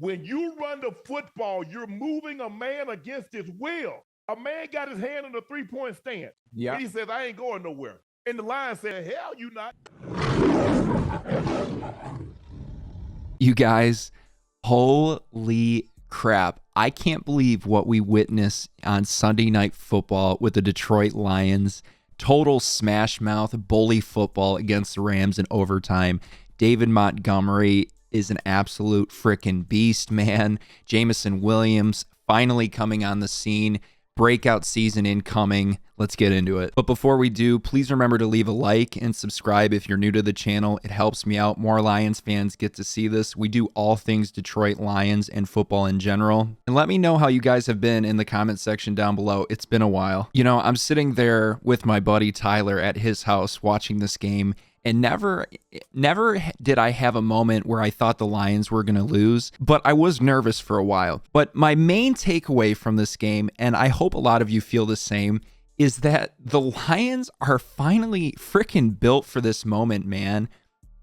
When you run the football, you're moving a man against his will. A man got his hand in the three-point stance. Yeah. And he says, I ain't going nowhere. And the Lion said, hell, you not. You guys, holy crap. I can't believe what we witnessed on Sunday Night Football with the Detroit Lions. Total smash mouth bully football against the Rams in overtime. David Montgomery is an absolute freaking beast, man. Jameson Williams finally coming on the scene. Breakout season incoming. Let's get into it. But before we do, please remember to leave a like and subscribe if you're new to the channel. It helps me out. More Lions fans get to see this. We do all things Detroit Lions and football in general. And let me know how you guys have been in the comment section down below. It's been a while. You know, I'm sitting there with my buddy Tyler at his house watching this game, and never did I have a moment where I thought the Lions were going to lose, but I was nervous for a while. But my main takeaway from this game, and I hope a lot of you feel the same, is that the Lions are finally freaking built for this moment, man.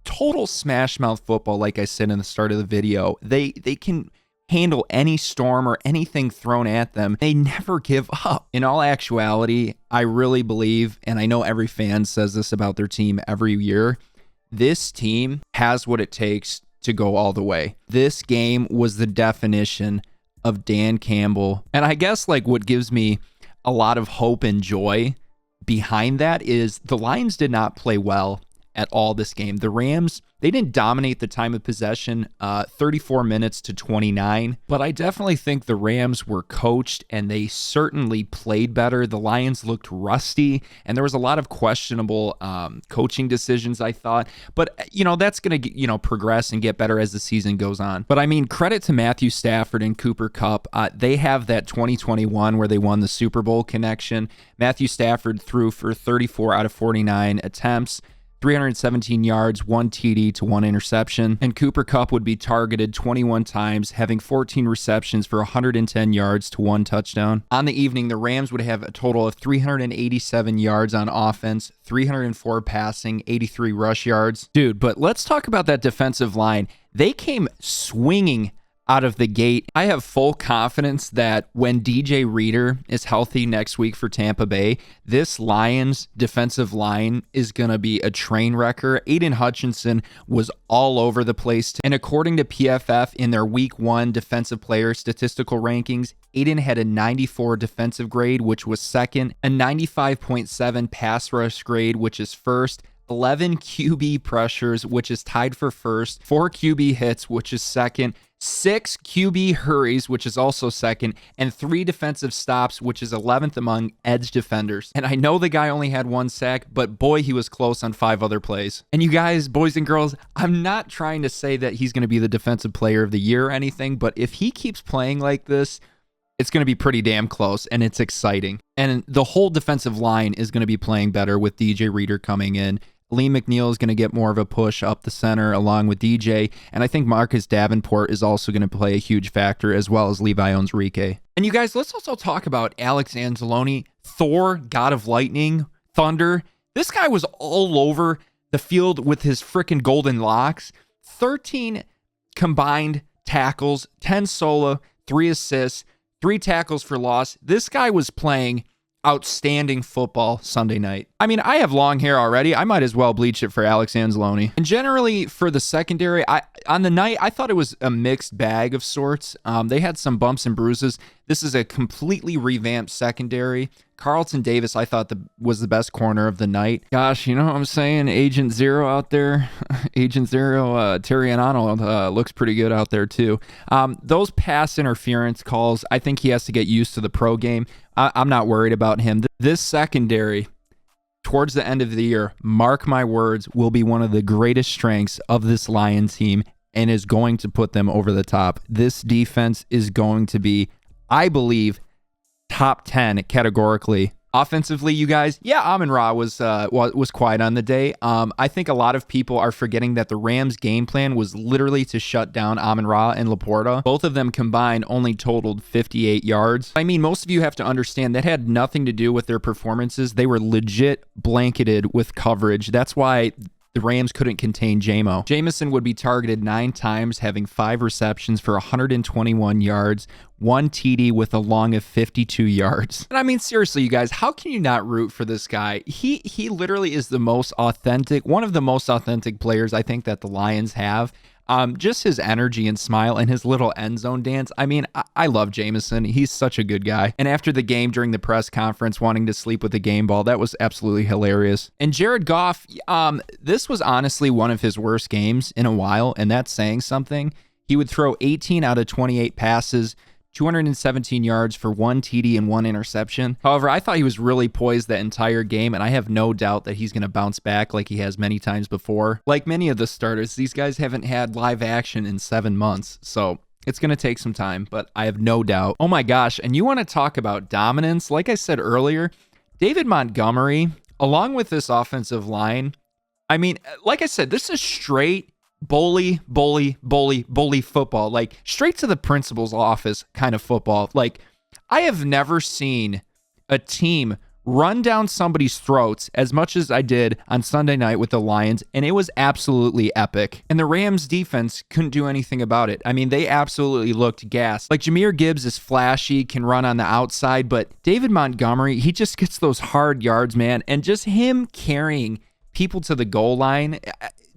Total smash mouth football, like I said in the start of the video. They can handle any storm or anything thrown at them. They never give up. In all actuality, I really believe, and I know every fan says this about their team every year, this team has what it takes to go all the way. This game was the definition of Dan Campbell. And I guess like what gives me a lot of hope and joy behind that is the Lions did not play well at all this game. The Rams, they didn't dominate the time of possession, 34 minutes to 29, but I definitely think the Rams were coached and they certainly played better. The Lions looked rusty and there was a lot of questionable coaching decisions, I thought, but you know, that's going to, progress and get better as the season goes on. But I mean, credit to Matthew Stafford and Cooper Kupp. They have that 2021 where they won the Super Bowl connection. Matthew Stafford threw for 34 out of 49 attempts, 317 yards, 1 TD to 1 interception, and Cooper Kupp would be targeted 21 times, having 14 receptions for 110 yards to 1 touchdown. On the evening, the Rams would have a total of 387 yards on offense, 304 passing, 83 rush yards. Dude, but let's talk about that defensive line. They came swinging out of the gate. I have full confidence that when DJ Reader is healthy next week for Tampa Bay, this Lions defensive line is going to be a train wrecker. Aiden Hutchinson was all over the place. And according to PFF in their week 1 defensive player statistical rankings, Aiden had a 94 defensive grade, which was second, a 95.7 pass rush grade, which is first, 11 QB pressures, which is tied for first, 4 QB hits, which is second, 6 QB hurries, which is also second, and 3 defensive stops, which is 11th among edge defenders. And I know the guy only had 1 sack, but boy, he was close on 5 other plays. And you guys, boys and girls, I'm not trying to say that he's going to be the defensive player of the year or anything, but if he keeps playing like this, it's going to be pretty damn close, and it's exciting. And the whole defensive line is going to be playing better with DJ Reader coming in. Lee McNeil is going to get more of a push up the center along with DJ, and I think Marcus Davenport is also going to play a huge factor, as well as Levi Owens-Rike. And you guys, let's also talk about Alex Anzalone, Thor, God of Lightning, Thunder. This guy was all over the field with his freaking golden locks. 13 combined tackles, 10 solo, 3 assists, 3 tackles for loss. This guy was playing outstanding football Sunday night. I mean, I have long hair already. I might as well bleach it for Alex Anzalone. And generally for the secondary, on the night, I thought it was a mixed bag of sorts. They had some bumps and bruises. This is a completely revamped secondary. Carlton Davis, I thought was the best corner of the night. Gosh, you know what I'm saying? Agent Zero out there. Agent Zero, Terry Anano looks pretty good out there too. Those pass interference calls, I think he has to get used to the pro game. I'm not worried about him. This secondary, towards the end of the year, mark my words, will be one of the greatest strengths of this Lions team and is going to put them over the top. This defense is going to be, I believe, top 10 categorically. Offensively, you guys, yeah, Amon-Ra was quiet on the day. I think a lot of people are forgetting that the Rams' game plan was literally to shut down Amon-Ra and Laporta. Both of them combined only totaled 58 yards. I mean, most of you have to understand that had nothing to do with their performances. They were legit blanketed with coverage. That's why the Rams couldn't contain Jameson would be targeted 9 times, having 5 receptions for 121 yards, 1 TD with a long of 52 yards. And I mean, seriously, you guys, how can you not root for this guy? He literally is the most authentic, one of the most authentic players I think that the Lions have. Just his energy and smile and his little end zone dance. I mean, I love Jameson. He's such a good guy. And after the game, during the press conference, wanting to sleep with the game ball, that was absolutely hilarious. And Jared Goff, this was honestly one of his worst games in a while, and that's saying something. He would throw 18 out of 28 passes, 217 yards for 1 TD and 1 interception. However, I thought he was really poised that entire game, and I have no doubt that he's going to bounce back like he has many times before. Like many of the starters, these guys haven't had live action in 7 months, so it's going to take some time, but I have no doubt. Oh my gosh, and you want to talk about dominance? Like I said earlier, David Montgomery, along with this offensive line, I mean, like I said, this is straight bully football, like straight to the principal's office kind of football. Like, I have never seen a team run down somebody's throats as much as I did on Sunday night with the Lions, and it was absolutely epic. And the Rams defense couldn't do anything about it. I mean, they absolutely looked gassed. Like, Jahmyr Gibbs is flashy, can run on the outside, but David Montgomery, he just gets those hard yards, man, and just him carrying people to the goal line,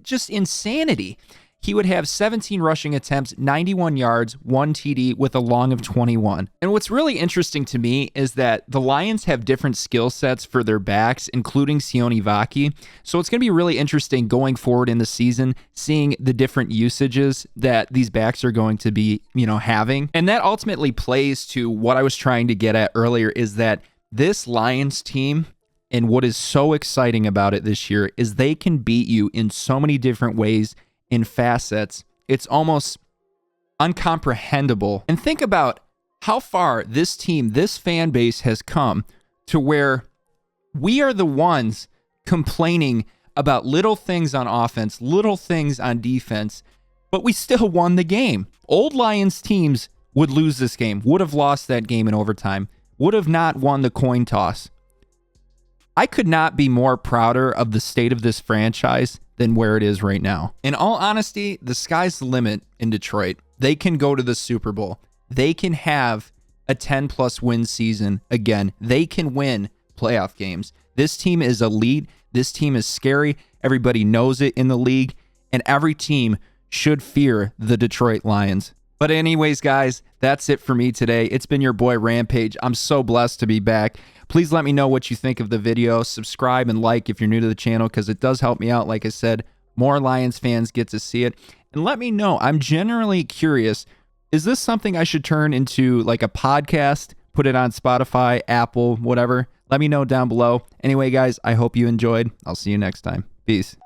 just insanity. He would have 17 rushing attempts, 91 yards, 1 TD with a long of 21. And what's really interesting to me is that the Lions have different skill sets for their backs, including Sione Vaki. So it's going to be really interesting going forward in the season, seeing the different usages that these backs are going to be, having. And that ultimately plays to what I was trying to get at earlier, is that this Lions team, and what is so exciting about it this year, is they can beat you in so many different ways, in facets. It's almost uncomprehendable. And think about how far this team, this fan base has come to where we are the ones complaining about little things on offense, little things on defense, but we still won the game. Old Lions teams would lose this game, would have lost that game in overtime, would have not won the coin toss. I could not be more prouder of the state of this franchise than where it is right now. In all honesty, the sky's the limit in Detroit. They can go to the Super Bowl. They can have a 10-plus win season again. They can win playoff games. This team is elite. This team is scary. Everybody knows it in the league, and every team should fear the Detroit Lions. But anyways, guys, that's it for me today. It's been your boy Rampage. I'm so blessed to be back. Please let me know what you think of the video. Subscribe and like if you're new to the channel, because it does help me out. Like I said, more Lions fans get to see it. And let me know. I'm generally curious. Is this something I should turn into like a podcast? Put it on Spotify, Apple, whatever. Let me know down below. Anyway, guys, I hope you enjoyed. I'll see you next time. Peace.